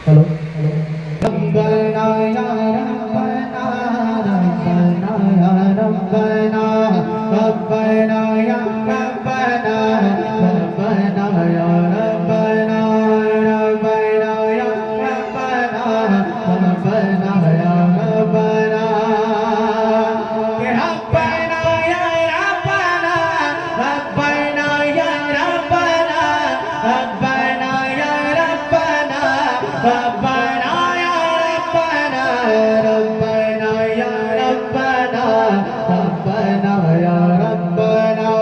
hello रब्बना या रब्बना रब्बना या रब्बना रब्बना या रब्बना रब्बना या रब्बना रब्बना या रब्बना रब्बना या रब्बना के रब्बना या रब्बना रब्बना या रब्बना रब्बना या रब्बना रब्बना या रब्बना रब्बना या रब्बना रब्बना या रब्बना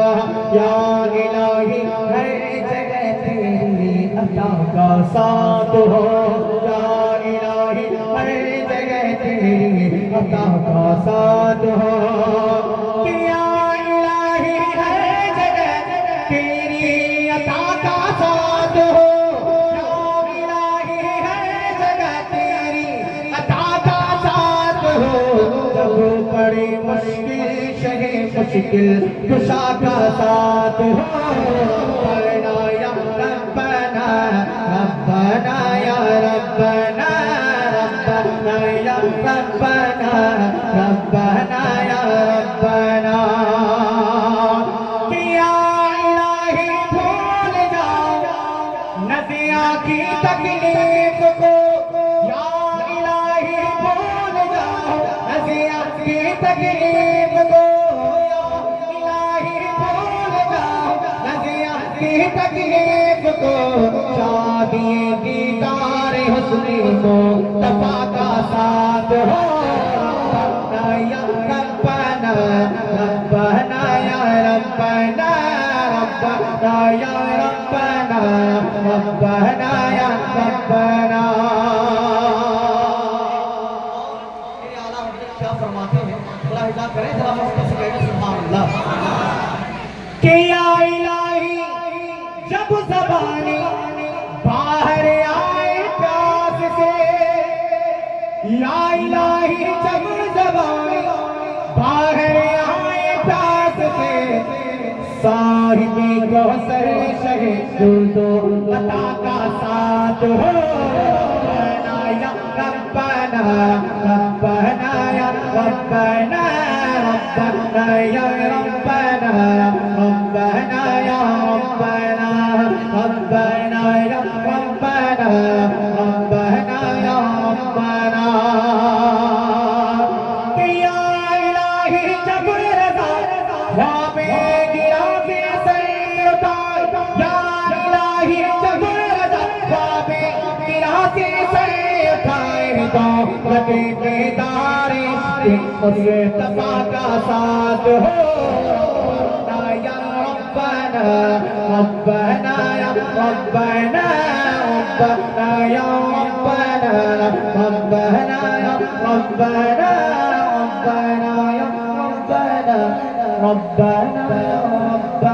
या इलाही हर जगह तेरी अता का साथ हो या इलाही हर जगह तेरी अता का साथ हो कि या इलाही हर जगह तेरी अता का साथ हो बड़ी मुश्किल शहे मुश्किल कुशा का साथ हो रब्बना या रब्बना रब्बना या रब्बना रब्बना या रब्बना रब्बना या रब्बना कि या इलाही भूल जाओ नदिया की तकलीफ को या इलाही भूल जाओ नदिया की तकलीफ को या इलाही भूल जाओ नदिया की तकलीफ को शादिए दीदार हुस्न मुस्तफा का साथ हो रब्बना या रब्बना रब्बना या रब्बना रब्बना या रब्बना रब्बना या रब्बना कि या इलाही जब ज़बानी बाहर आए प्यास से या इलाही जब ज़बानी बाहर आए प्यास से साहिबे कौसर शहे दो अता का साथ हो रब्बना या रब्बना रब्बना या रब्बना रब्बना या रब्बना रब्बना या रब्बना रब्बना या रब्बना रब्बना या रब्बना कि या इलाही जब रज़ा ख्वाबे गिरा के सर उतार या इलाही जब रज़ा ख्वाबे गिरा के सर उठाए तो लगे बेदार मुस्तफा का साथ हो रब्बना या रब्बना रब्बना या रब्बना रब्बना या रब्बना रब्बना या रब्बना रब्बना या रब्बना रब्बना या रब्बना